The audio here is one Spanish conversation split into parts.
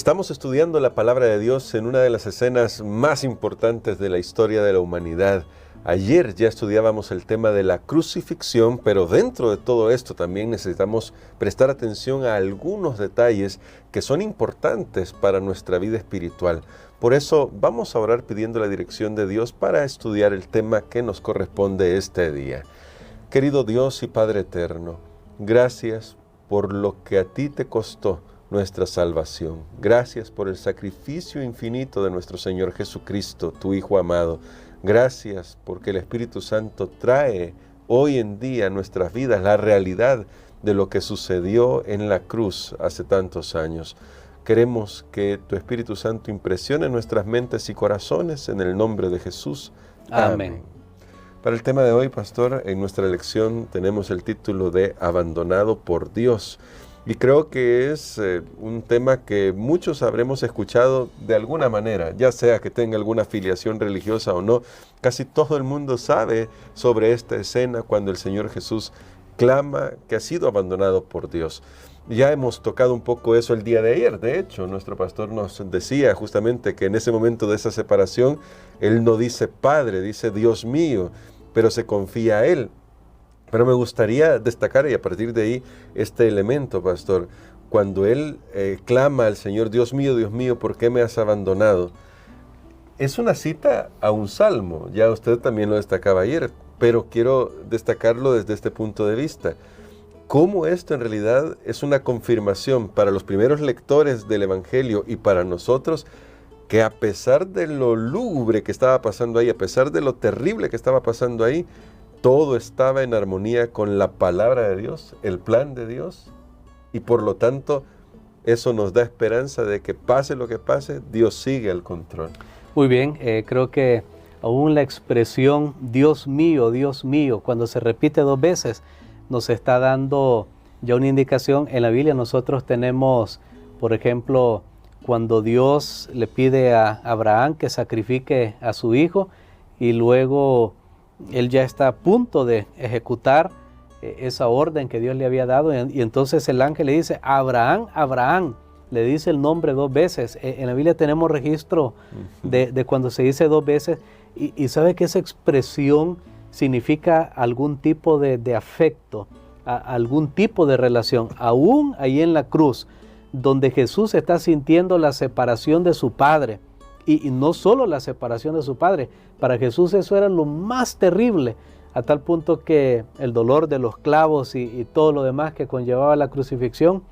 Estamos estudiando la palabra de Dios en una de las escenas más importantes de la historia de la humanidad. Ayer ya estudiábamos el tema de la crucifixión, pero dentro de todo esto también necesitamos prestar atención a algunos detalles que son importantes para nuestra vida espiritual. Por eso vamos a orar pidiendo la dirección de Dios para estudiar el tema que nos corresponde este día. Querido Dios y Padre eterno, gracias por lo que a ti te costó nuestra salvación. Gracias por el sacrificio infinito de nuestro Señor Jesucristo, tu Hijo amado. Gracias porque el Espíritu Santo trae hoy en día a nuestras vidas la realidad de lo que sucedió en la cruz hace tantos años. Queremos que tu Espíritu Santo impresione nuestras mentes y corazones en el nombre de Jesús. Amén. Para el tema de hoy, pastor, en nuestra lección tenemos el título de Abandonado por Dios. Y creo que es un tema que muchos habremos escuchado de alguna manera, ya sea que tenga alguna afiliación religiosa o no. Casi todo el mundo sabe sobre esta escena cuando el Señor Jesús clama que ha sido abandonado por Dios. Ya hemos tocado un poco eso el día de ayer. De hecho, nuestro pastor nos decía justamente que en ese momento de esa separación, Él no dice Padre, dice Dios mío, pero se confía a Él. Pero me gustaría destacar, y a partir de ahí, este elemento, pastor. Cuando Él clama al Señor, Dios mío, ¿por qué me has abandonado? Es una cita a un salmo, ya usted también lo destacaba ayer, pero quiero destacarlo desde este punto de vista. Cómo esto en realidad es una confirmación para los primeros lectores del Evangelio y para nosotros, que a pesar de lo lúgubre que estaba pasando ahí, a pesar de lo terrible que estaba pasando ahí, todo estaba en armonía con la palabra de Dios, el plan de Dios, y por lo tanto eso nos da esperanza de que pase lo que pase, Dios sigue al control. Muy bien, creo que aún la expresión Dios mío, cuando se repite dos veces, nos está dando ya una indicación. En la Biblia nosotros tenemos, por ejemplo, cuando Dios le pide a Abraham que sacrifique a su hijo y luego él ya está a punto de ejecutar esa orden que Dios le había dado, y entonces el ángel le dice, Abraham, Abraham, le dice el nombre dos veces. En la Biblia tenemos registro de cuando se dice dos veces, y sabe que esa expresión significa algún tipo de afecto, algún tipo de relación. Aún ahí en la cruz, donde Jesús está sintiendo la separación de su Padre, y no solo la separación de su Padre, para Jesús eso era lo más terrible, a tal punto que el dolor de los clavos y todo lo demás que conllevaba la crucifixión,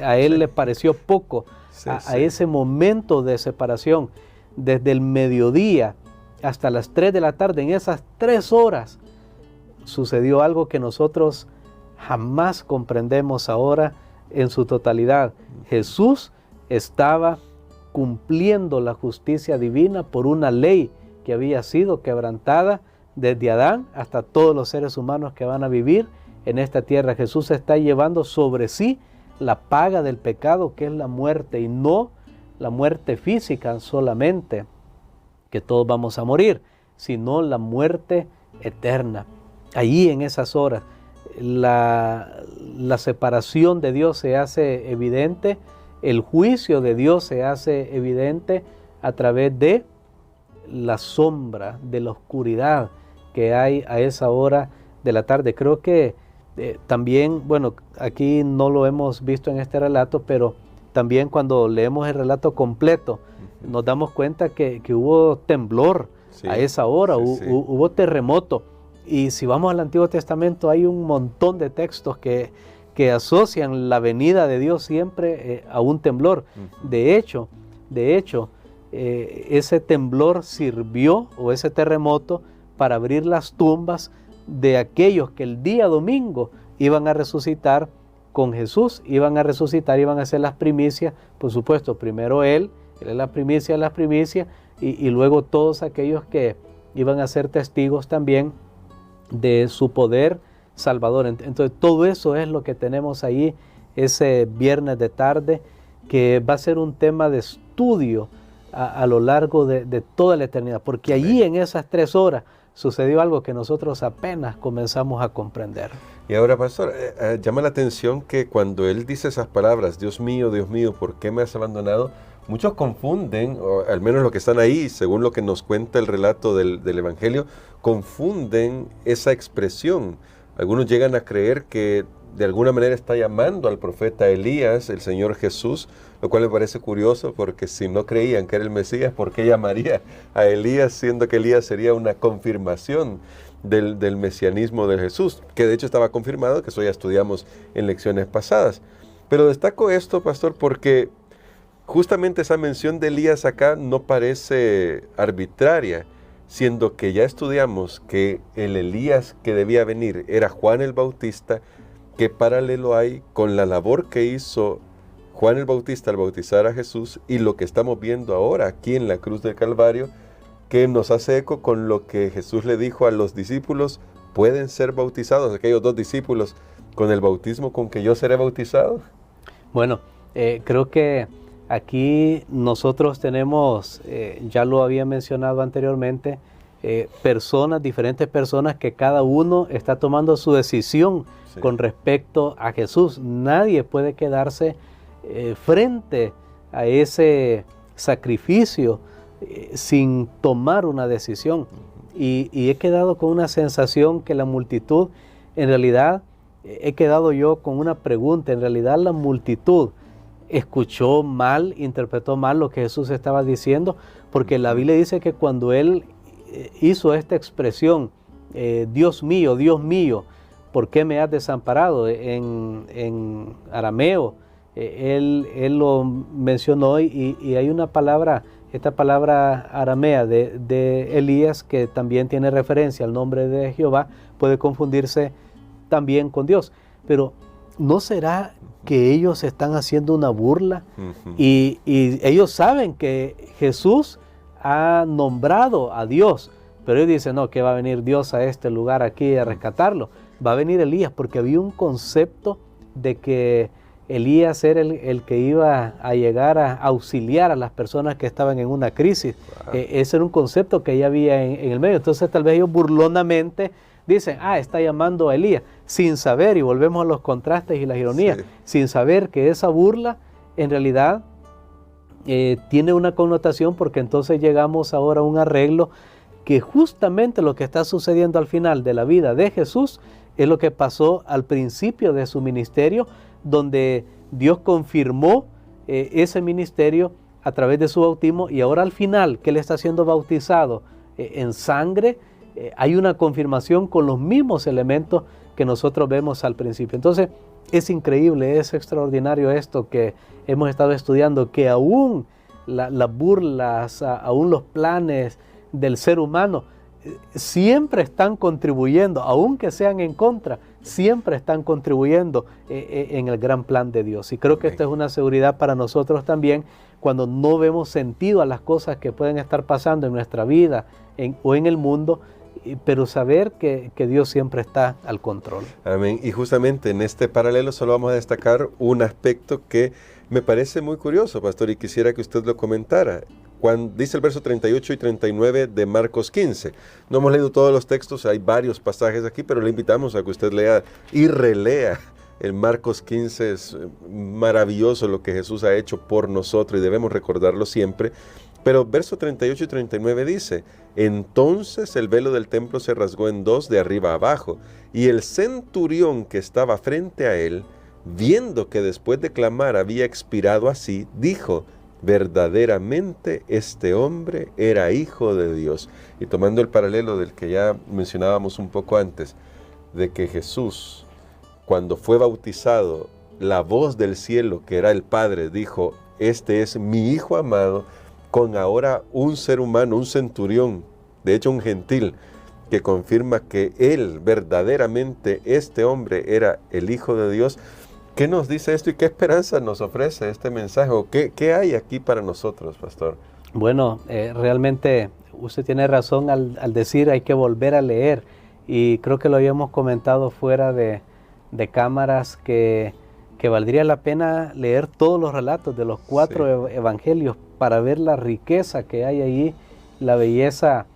a él le pareció poco. A ese momento de separación, desde el mediodía hasta las 3 de la tarde, en esas 3 horas, sucedió algo que nosotros jamás comprendemos ahora en su totalidad. Jesús estaba cumpliendo la justicia divina por una ley que había sido quebrantada desde Adán hasta todos los seres humanos que van a vivir en esta tierra. Jesús está llevando sobre sí la paga del pecado, que es la muerte, y no la muerte física solamente, que todos vamos a morir, sino la muerte eterna. Allí en esas horas la separación de Dios se hace evidente, el juicio de Dios se hace evidente a través de la sombra, de la oscuridad que hay a esa hora de la tarde. Creo que también, bueno, aquí no lo hemos visto en este relato, pero también cuando leemos el relato completo, nos damos cuenta que hubo temblor a esa hora, hubo terremoto. Y si vamos al Antiguo Testamento, hay un montón de textos que asocian la venida de Dios siempre a un temblor. De hecho, ese temblor sirvió, o ese terremoto, para abrir las tumbas de aquellos que el día domingo iban a resucitar con Jesús, iban a resucitar, iban a hacer las primicias. Por supuesto, primero Él es la primicia de las primicias, y luego todos aquellos que iban a ser testigos también de su poder salvador. Entonces todo eso es lo que tenemos ahí ese viernes de tarde, que va a ser un tema de estudio a lo largo de toda la eternidad, porque allí en esas 3 horas sucedió algo que nosotros apenas comenzamos a comprender. Y ahora, pastor, llama la atención que cuando él dice esas palabras, Dios mío, ¿por qué me has abandonado? Muchos confunden, o al menos los que están ahí, según lo que nos cuenta el relato del Evangelio, confunden esa expresión. Algunos llegan a creer que de alguna manera está llamando al profeta Elías, el Señor Jesús, lo cual me parece curioso porque si no creían que era el Mesías, ¿por qué llamaría a Elías, siendo que Elías sería una confirmación del mesianismo de Jesús? Que de hecho estaba confirmado, que eso ya estudiamos en lecciones pasadas. Pero destaco esto, pastor, porque justamente esa mención de Elías acá no parece arbitraria, siendo que ya estudiamos que el Elías que debía venir era Juan el Bautista. ¿Qué paralelo hay con la labor que hizo Juan el Bautista al bautizar a Jesús y lo que estamos viendo ahora aquí en la cruz del Calvario, que nos hace eco con lo que Jesús le dijo a los discípulos? ¿Pueden ser bautizados aquellos 2 discípulos con el bautismo con que yo seré bautizado? Bueno, creo que aquí nosotros tenemos, ya lo había mencionado anteriormente, diferentes personas que cada uno está tomando su decisión con respecto a Jesús. Nadie puede quedarse frente a ese sacrificio sin tomar una decisión. Y he quedado con una sensación que la multitud, en realidad, he quedado yo con una pregunta. En realidad la multitud escuchó mal, interpretó mal lo que Jesús estaba diciendo, porque la Biblia dice que cuando él hizo esta expresión, Dios mío, ¿por qué me has desamparado? En arameo, él lo mencionó y hay una palabra, esta palabra aramea de Elías, que también tiene referencia al nombre de Jehová, puede confundirse también con Dios. Pero ¿no será que ellos están haciendo una burla? Y ellos saben que Jesús ha nombrado a Dios, pero ellos dicen, no, que va a venir Dios a este lugar aquí a rescatarlo. Va a venir Elías, porque había un concepto de que Elías era el que iba a llegar a auxiliar a las personas que estaban en una crisis. Ese era un concepto que ya había en el medio. Entonces tal vez ellos burlonamente dicen, está llamando a Elías, sin saber, y volvemos a los contrastes y las ironías, sin saber que esa burla en realidad tiene una connotación, porque entonces llegamos ahora a un arreglo que justamente lo que está sucediendo al final de la vida de Jesús es lo que pasó al principio de su ministerio, donde Dios confirmó ese ministerio a través de su bautismo, y ahora al final que él está siendo bautizado en sangre, hay una confirmación con los mismos elementos que nosotros vemos al principio. Entonces es increíble, es extraordinario esto que hemos estado estudiando, que aún las burlas, aún los planes del ser humano siempre están contribuyendo, aunque sean en contra, siempre están contribuyendo en el gran plan de Dios. Y creo que esta es una seguridad para nosotros también, cuando no vemos sentido a las cosas que pueden estar pasando en nuestra vida o en el mundo, pero saber que Dios siempre está al control. Amén. Y justamente en este paralelo solo vamos a destacar un aspecto que me parece muy curioso, pastor, y quisiera que usted lo comentara. Cuando dice el verso 38 y 39 de Marcos 15. No hemos leído todos los textos, hay varios pasajes aquí, pero le invitamos a que usted lea y relea. El Marcos 15 es maravilloso lo que Jesús ha hecho por nosotros y debemos recordarlo siempre. Pero verso 38 y 39 dice, entonces el velo del templo se rasgó en 2 de arriba a abajo, y el centurión que estaba frente a él, viendo que después de clamar había expirado así, dijo, verdaderamente este hombre era hijo de Dios. Y tomando el paralelo del que ya mencionábamos un poco antes, de que Jesús, cuando fue bautizado, la voz del cielo, que era el Padre, dijo, este es mi Hijo amado, con ahora un ser humano, un centurión, de hecho un gentil, que confirma que él, verdaderamente, este hombre era el Hijo de Dios. ¿Qué nos dice esto y qué esperanza nos ofrece este mensaje? ¿Qué hay aquí para nosotros, pastor? Bueno, realmente usted tiene razón al decir hay que volver a leer, y creo que lo habíamos comentado fuera de cámaras, que valdría la pena leer todos los relatos de los 4 evangelios para ver la riqueza que hay allí, la belleza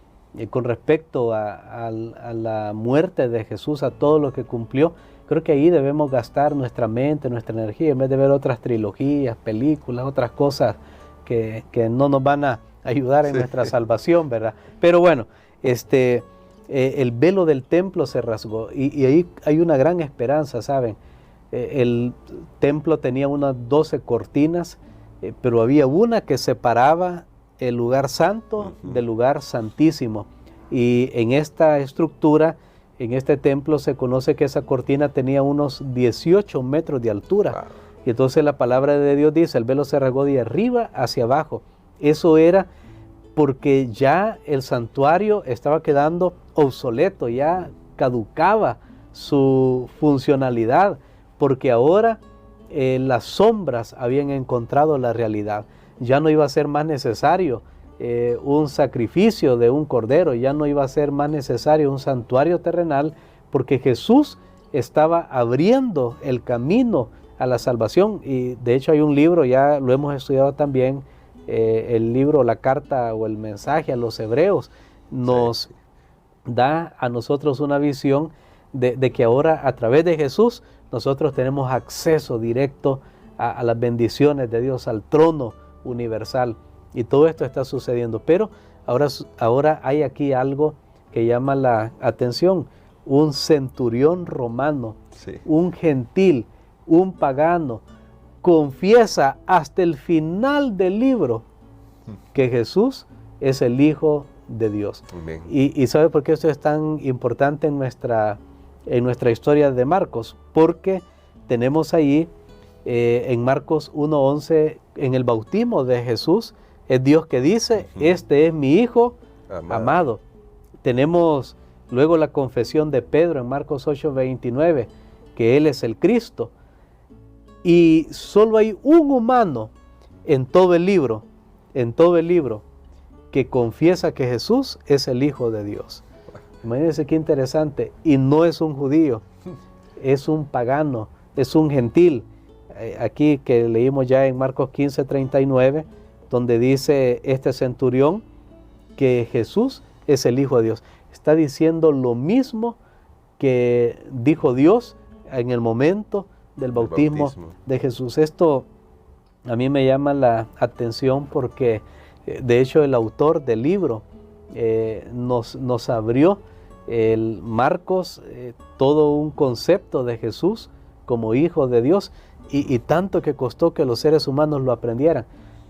con respecto a la muerte de Jesús, a todo lo que cumplió. Creo que ahí debemos gastar nuestra mente, nuestra energía, en vez de ver otras trilogías, películas, otras cosas que no nos van a ayudar en nuestra salvación, ¿verdad? Pero bueno, el velo del templo se rasgó y ahí hay una gran esperanza, ¿saben? El templo tenía unas 12 cortinas, pero había una que separaba el lugar santo del lugar santísimo. Y en esta estructura, en este templo, se conoce que esa cortina tenía unos 18 metros de altura. Wow. Y entonces la palabra de Dios dice, el velo se rasgó de arriba hacia abajo. Eso era porque ya el santuario estaba quedando obsoleto, ya caducaba su funcionalidad, porque ahora las sombras habían encontrado la realidad. Ya no iba a ser más necesario un sacrificio de un cordero, ya no iba a ser más necesario un santuario terrenal, porque Jesús estaba abriendo el camino a la salvación. Y de hecho hay un libro, ya lo hemos estudiado también, el libro, la carta o el mensaje a los hebreos, nos da a nosotros una visión de que ahora a través de Jesús nosotros tenemos acceso directo a las bendiciones de Dios, al trono universal. Y todo esto está sucediendo, pero ahora hay aquí algo que llama la atención. Un centurión romano, un gentil, un pagano, confiesa hasta el final del libro que Jesús es el Hijo de Dios. Y ¿sabe por qué esto es tan importante en nuestra historia de Marcos? Porque tenemos ahí en Marcos 1:11, en el bautismo de Jesús, es Dios que dice, este es mi Hijo amado. Tenemos luego la confesión de Pedro en Marcos 8:29, que Él es el Cristo. Y solo hay un humano en todo el libro, que confiesa que Jesús es el Hijo de Dios. Imagínense qué interesante. Y no es un judío, es un pagano, es un gentil. Aquí que leímos ya en Marcos 15:39, donde dice este centurión que Jesús es el Hijo de Dios. Está diciendo lo mismo que dijo Dios en el momento del bautismo de Jesús. Esto a mí me llama la atención porque de hecho el autor del libro nos abrió el Marcos todo un concepto de Jesús como Hijo de Dios y tanto que costó que los seres humanos lo aprendieran.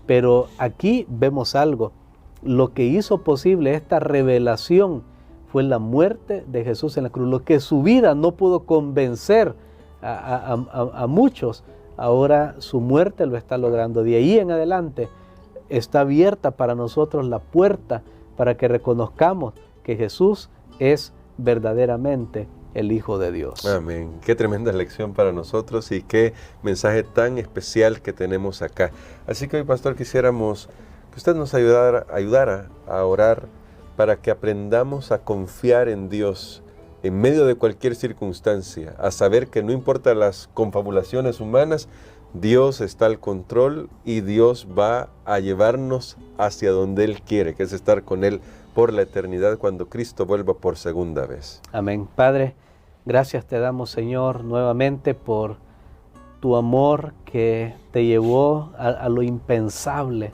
Pero aquí vemos algo. Lo que hizo posible esta revelación fue la muerte de Jesús en la cruz. Lo que su vida no pudo convencer a muchos, ahora su muerte lo está logrando. De ahí en adelante está abierta para nosotros la puerta para que reconozcamos que Jesús es verdaderamente el Hijo de Dios. Amén. Qué tremenda lección para nosotros y qué mensaje tan especial que tenemos acá. Así que hoy, pastor, quisiéramos que usted nos ayudara a orar para que aprendamos a confiar en Dios en medio de cualquier circunstancia, a saber que no importa las confabulaciones humanas, Dios está al control y Dios va a llevarnos hacia donde Él quiere, que es estar con Él por la eternidad cuando Cristo vuelva por segunda vez. Amén. Padre, gracias te damos, Señor, nuevamente por tu amor que te llevó a lo impensable,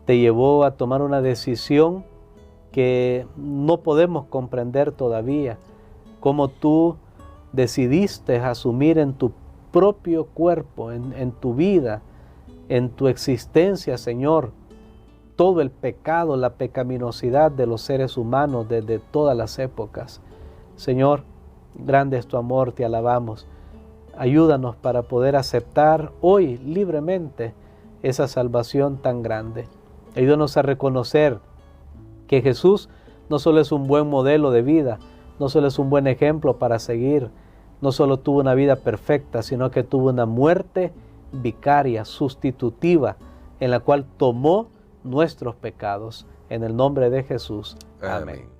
te llevó a tomar una decisión que no podemos comprender todavía, cómo tú decidiste asumir en tu propio cuerpo, en tu vida, en tu existencia, Señor, todo el pecado, la pecaminosidad de los seres humanos desde todas las épocas. Señor, grande es tu amor, te alabamos. Ayúdanos para poder aceptar hoy libremente esa salvación tan grande. Ayúdanos a reconocer que Jesús no solo es un buen modelo de vida, no solo es un buen ejemplo para seguir, no solo tuvo una vida perfecta, sino que tuvo una muerte vicaria, sustitutiva, en la cual tomó nuestros pecados. En el nombre de Jesús. Amén.